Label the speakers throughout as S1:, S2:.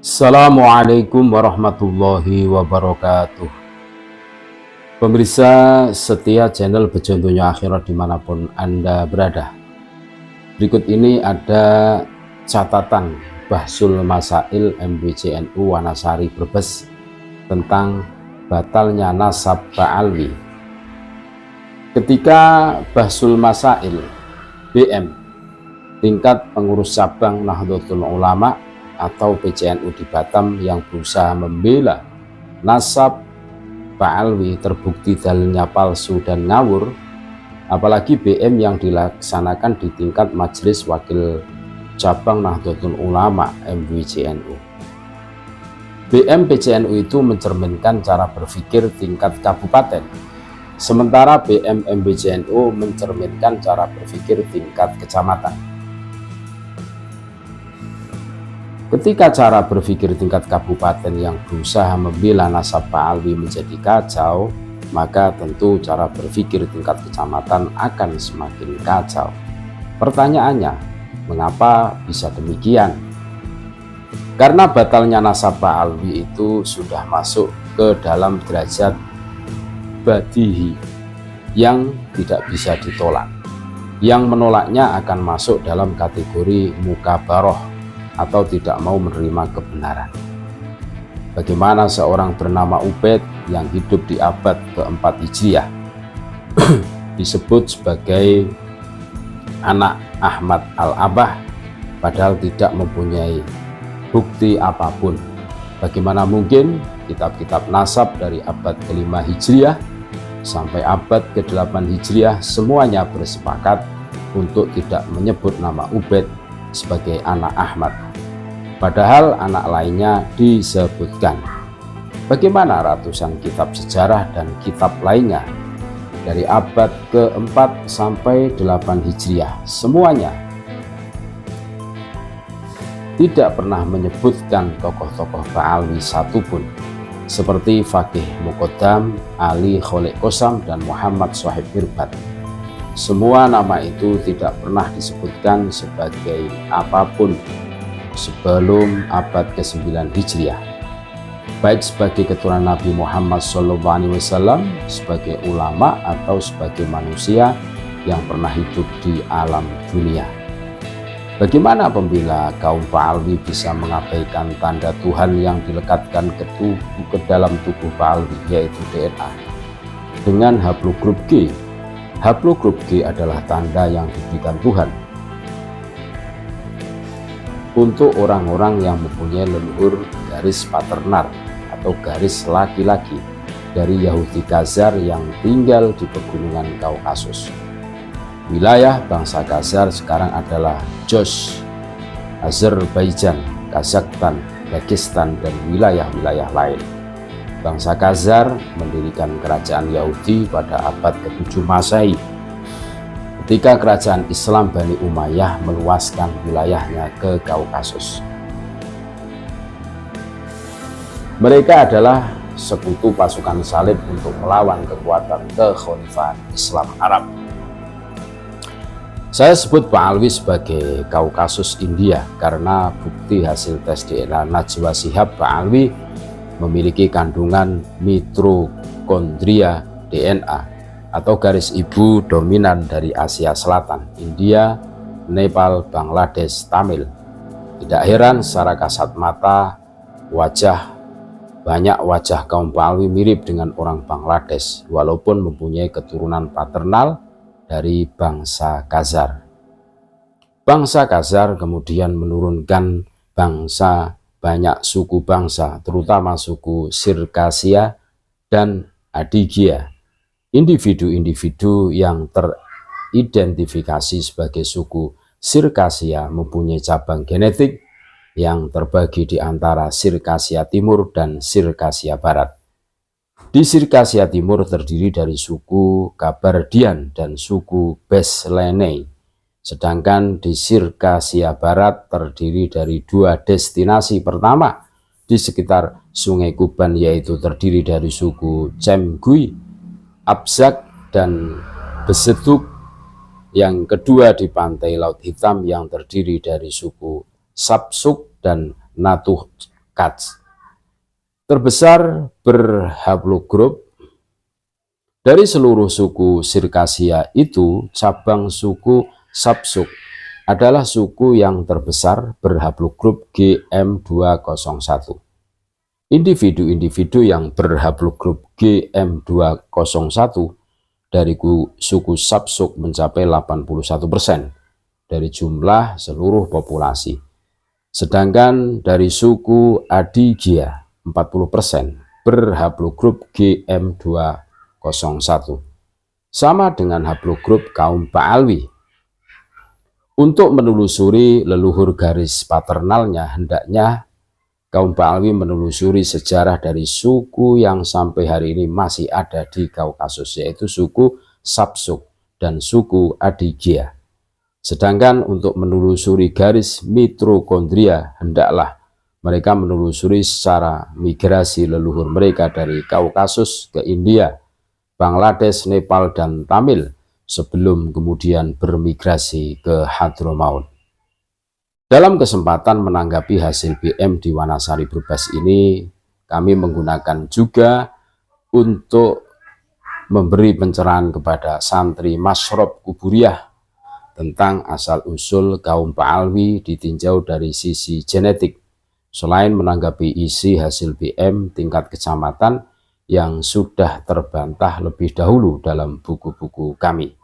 S1: Assalamualaikum warahmatullahi wabarakatuh. Pemirsa setia channel Bejo Donya Akhirat dimanapun Anda berada. Berikut ini ada catatan Bahsul Masail MBCNU Wanasari Brebes tentang batalnya nasab Ba'alwi. Ketika Bahsul Masail BM tingkat pengurus cabang Nahdlatul Ulama atau PCNU di Batam yang berusaha membela nasab Ba'alwi terbukti dalilnya palsu dan ngawur, apalagi BM yang dilaksanakan di tingkat Majelis Wakil Cabang Nahdlatul Ulama MBCNU. BM PCNU itu mencerminkan cara berpikir tingkat kabupaten, sementara BM MBCNU mencerminkan cara berpikir tingkat kecamatan. Ketika cara berpikir tingkat kabupaten yang berusaha membela nasab Ba'alwi menjadi kacau, maka tentu cara berpikir tingkat kecamatan akan semakin kacau. Pertanyaannya, mengapa bisa demikian? Karena batalnya nasab Ba'alwi itu sudah masuk ke dalam derajat badihi yang tidak bisa ditolak. Yang menolaknya akan masuk dalam kategori mukabaroh atau tidak mau menerima kebenaran. Bagaimana seorang bernama Ubaid yang hidup di abad keempat Hijriah disebut sebagai anak Ahmad Al-Abah padahal tidak mempunyai bukti apapun. Bagaimana mungkin kitab-kitab nasab dari abad ke-5 Hijriah sampai abad ke-8 Hijriah semuanya bersepakat untuk tidak menyebut nama Ubaid sebagai anak Ahmad, padahal anak lainnya disebutkan. Bagaimana ratusan kitab sejarah dan kitab lainnya dari abad ke-4 sampai 8 Hijriah semuanya tidak pernah menyebutkan tokoh-tokoh Ba'alwi satupun, seperti Faqih Muqaddam, Ali Kholik Qosam, dan Muhammad Shahib Mirbat. Semua nama itu tidak pernah disebutkan sebagai apapun sebelum abad ke-9 Hijriah, baik sebagai keturunan Nabi Muhammad SAW, sebagai ulama, atau sebagai manusia yang pernah hidup di alam dunia. Bagaimana pembela kaum Ba'alwi bisa mengabaikan tanda Tuhan yang dilekatkan ke dalam tubuh Ba'alwi, yaitu DNA, dengan haplogrup G? Haplogrup G adalah tanda yang diberikan Tuhan untuk orang-orang yang mempunyai leluhur garis paternar atau garis laki-laki dari Yahudi Khazar yang tinggal di pegunungan Kaukasus. Wilayah bangsa Khazar sekarang adalah Jos, Azerbaijan, Kazakhstan, Dagestan, dan wilayah-wilayah lain. Bangsa Khazar mendirikan kerajaan Yahudi pada abad ke-7 Masehi, ketika kerajaan Islam Bani Umayyah meluaskan wilayahnya ke Kaukasus. Mereka adalah sekutu pasukan salib untuk melawan kekuatan kekhalifahan Islam Arab. Saya sebut Ba'alwi sebagai Kaukasus India karena bukti hasil tes DNA Najwa Shihab Ba'alwi memiliki kandungan mitokondria DNA atau garis ibu dominan dari Asia Selatan, India, Nepal, Bangladesh, Tamil. Tidak heran secara kasat mata banyak wajah kaum Ba'alwi mirip dengan orang Bangladesh walaupun mempunyai keturunan paternal dari bangsa Khazar. Bangsa Khazar kemudian menurunkan banyak suku bangsa, terutama suku Sirkasia dan Adigia. Individu-individu yang teridentifikasi sebagai suku Sirkasia mempunyai cabang genetik yang terbagi di antara Sirkasia Timur dan Sirkasia Barat. Di Sirkasia Timur terdiri dari suku Kabardian dan suku Besleney, sedangkan di Sirkasia Barat terdiri dari dua destinasi pertama di sekitar Sungai Kuban, yaitu terdiri dari suku Cemgui, Abzak, dan Beseduk. Yang kedua di pantai Laut Hitam yang terdiri dari suku Sapsuk dan Natuh Kats. Terbesar berhaplogrup dari seluruh suku Sirkasia itu, cabang suku Sapsuk adalah suku yang terbesar berhaplogrup GM201. Individu-individu yang berhaplogrup GM201 dari suku Sapsuk mencapai 81% dari jumlah seluruh populasi. Sedangkan dari suku Adigia 40% berhaplogrup GM201, sama dengan haplogrup kaum Ba'alwi. Untuk menelusuri leluhur garis paternalnya, hendaknya kaum Ba'alwi menelusuri sejarah dari suku yang sampai hari ini masih ada di Kaukasus, yaitu suku Sapsuk dan suku Adigia. Sedangkan untuk menelusuri garis mitokondria, hendaklah mereka menelusuri secara migrasi leluhur mereka dari Kaukasus ke India, Bangladesh, Nepal, dan Tamil sebelum kemudian bermigrasi ke Hadramaut. Dalam kesempatan menanggapi hasil BM di Wanasari Brebes ini, kami menggunakan juga untuk memberi pencerahan kepada santri Masrob Kuburiyah tentang asal-usul kaum Ba'alwi ditinjau dari sisi genetik, selain menanggapi isi hasil BM tingkat kecamatan yang sudah terbantah lebih dahulu dalam buku-buku kami.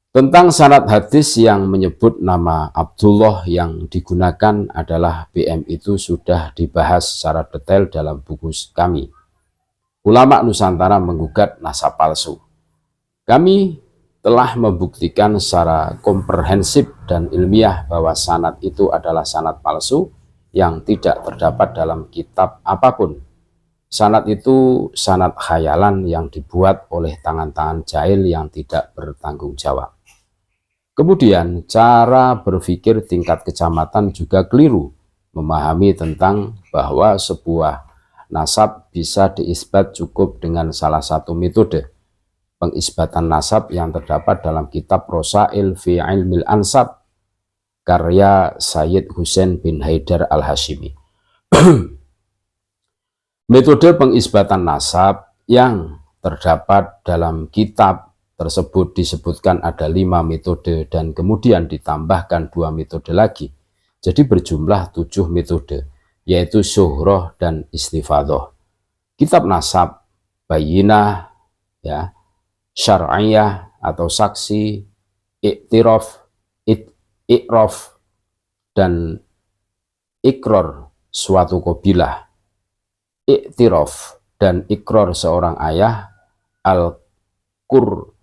S1: Tentang sanad hadis yang menyebut nama Abdullah yang digunakan adalah BM itu sudah dibahas secara detail dalam buku kami. Ulama Nusantara menggugat nasab palsu. Kami telah membuktikan secara komprehensif dan ilmiah bahwa sanad itu adalah sanad palsu yang tidak terdapat dalam kitab apapun. Sanad itu sanad khayalan yang dibuat oleh tangan-tangan jahil yang tidak bertanggung jawab. Kemudian cara berpikir tingkat kecamatan juga keliru, memahami tentang bahwa sebuah nasab bisa diisbat cukup dengan salah satu metode pengisbatan nasab yang terdapat dalam kitab Rosail fi Ilmil Ansab karya Sayyid Husain bin Haidar Al-Hashimi. Metode pengisbatan nasab yang terdapat dalam kitab tersebut disebutkan ada 5 metode dan kemudian ditambahkan 2 metode lagi. Jadi berjumlah 7 metode, yaitu syuhroh dan istifadoh. Kitab nasab, bayinah, ya, syar'iyah atau saksi, iktiraf, ikraf, dan ikror suatu kabilah, iktiraf dan ikror seorang ayah, al-qur'anah,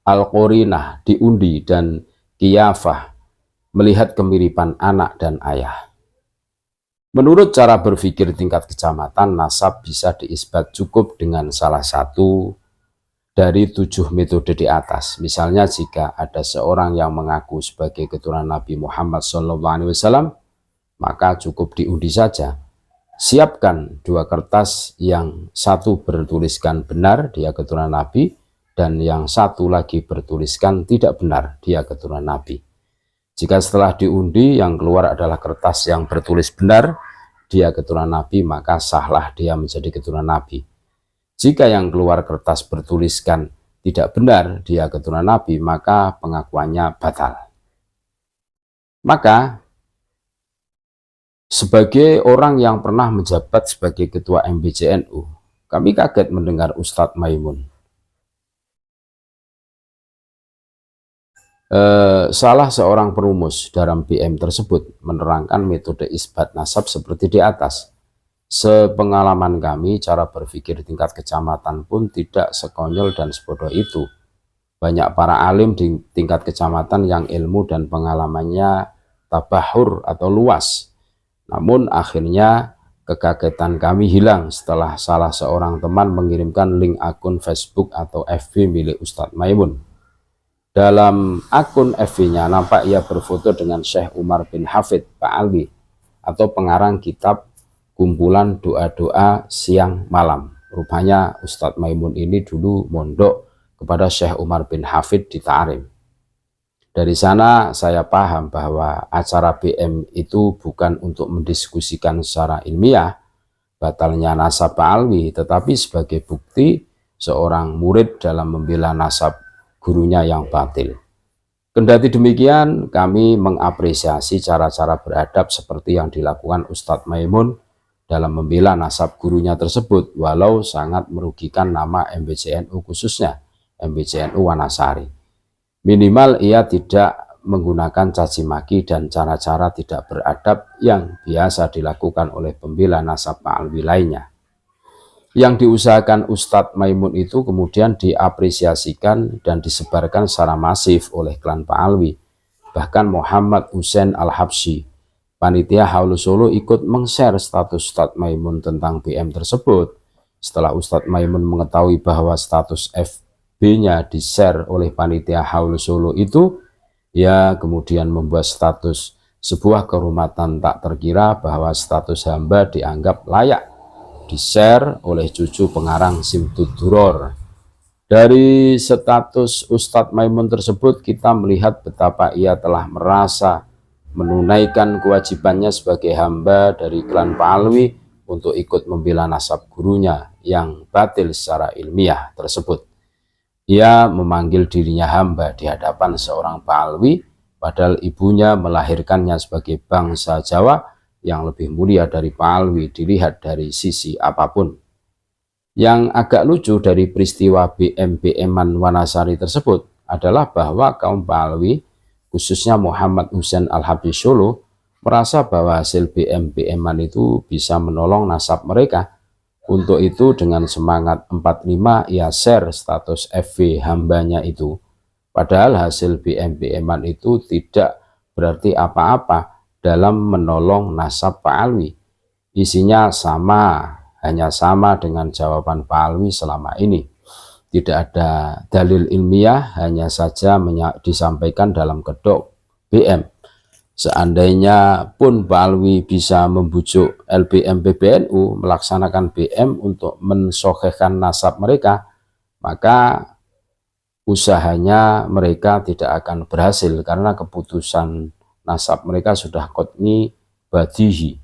S1: al-qorinah diundi, dan kiyafah melihat kemiripan anak dan ayah. Menurut cara berpikir tingkat kecamatan, nasab bisa diisbat cukup dengan salah satu dari 7 metode di atas. Misalnya jika ada seorang yang mengaku sebagai keturunan Nabi Muhammad SAW, maka cukup diundi saja. Siapkan 2 kertas, yang satu bertuliskan benar dia keturunan Nabi, dan yang satu lagi bertuliskan tidak benar dia keturunan Nabi. Jika setelah diundi yang keluar adalah kertas yang bertulis benar dia keturunan Nabi, maka sahlah dia menjadi keturunan Nabi. Jika yang keluar kertas bertuliskan tidak benar dia keturunan Nabi, maka pengakuannya batal. Maka sebagai orang yang pernah menjabat sebagai ketua MBCNU, kami kaget mendengar Ustadz Maimun salah seorang perumus dalam BM tersebut menerangkan metode isbat nasab seperti di atas. Sepengalaman kami, cara berpikir tingkat kecamatan pun tidak sekonyol dan sebodoh itu. Banyak para alim di tingkat kecamatan yang ilmu dan pengalamannya tabahur atau luas. Namun akhirnya kekagetan kami hilang setelah salah seorang teman mengirimkan link akun Facebook atau FB milik Ustadz Maimun. Dalam akun FB-nya nampak ia berfoto dengan Syekh Umar bin Hafid Ba'alwi atau pengarang kitab kumpulan doa-doa siang malam. Rupanya Ustadz Maimun ini dulu mondok kepada Syekh Umar bin Hafid di Ta'rim. Dari sana saya paham bahwa acara BM itu bukan untuk mendiskusikan secara ilmiah batalnya nasab Pak Alwi, tetapi sebagai bukti seorang murid dalam membela nasab gurunya yang batil. Kendati demikian, kami mengapresiasi cara-cara beradab seperti yang dilakukan Ustadz Maimun dalam membela nasab gurunya tersebut, walau sangat merugikan nama MBCNU, khususnya MBCNU Wanasari. Minimal ia tidak menggunakan caci maki dan cara-cara tidak beradab yang biasa dilakukan oleh pembela nasab Pak Alwi lainnya. Yang diusahakan Ustadz Maimun itu kemudian diapresiasikan dan disebarkan secara masif oleh klan Pak Alwi. Bahkan Muhammad Hussein Al-Habsyi, panitia Haul Solo, ikut meng-share status Ustadz Maimun tentang BM tersebut. Setelah Ustadz Maimun mengetahui bahwa status FB-nya di-share oleh panitia Haul Solo itu, ia kemudian membuat status sebuah kehormatan tak terkira bahwa status hamba dianggap layak di-share oleh cucu pengarang Simtud Duror. Dari status Ustadz Maimun tersebut kita melihat betapa ia telah merasa menunaikan kewajibannya sebagai hamba dari klan Pak Alwi untuk ikut membela nasab gurunya yang batil secara ilmiah tersebut. Ia memanggil dirinya hamba di hadapan seorang Pak Alwi, padahal ibunya melahirkannya sebagai bangsa Jawa yang lebih mulia dari Pak Alwi dilihat dari sisi apapun. Yang agak lucu dari peristiwa BM-BM-an Wanasari tersebut adalah bahwa kaum Pak Alwi, khususnya Muhammad Hussein Al-Habsyi Solo, merasa bahwa hasil BM-BM-an itu bisa menolong nasab mereka. Untuk itu dengan semangat 45 ia share status FV hambanya itu. Padahal hasil BM-BM-an itu tidak berarti apa-apa dalam menolong nasab Pak Alwi. Isinya sama, hanya sama dengan jawaban Pak Alwi selama ini. Tidak ada dalil ilmiah, hanya saja disampaikan dalam kedok BM. Seandainya pun Pak Alwi bisa membujuk LBM PBNU melaksanakan BM untuk mensokhehkan nasab mereka, maka usahanya mereka tidak akan berhasil karena keputusan nasab mereka sudah qot'i badihi,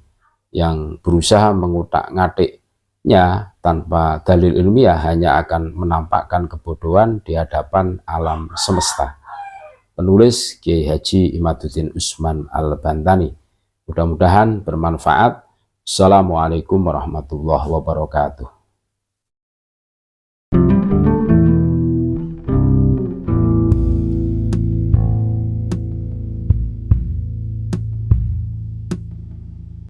S1: yang berusaha mengutak-ngatiknya tanpa dalil ilmiah hanya akan menampakkan kebodohan di hadapan alam semesta. Penulis Kiai Haji Imaduddin Usman Al-Bantani. Mudah-mudahan bermanfaat. Assalamualaikum warahmatullahi wabarakatuh.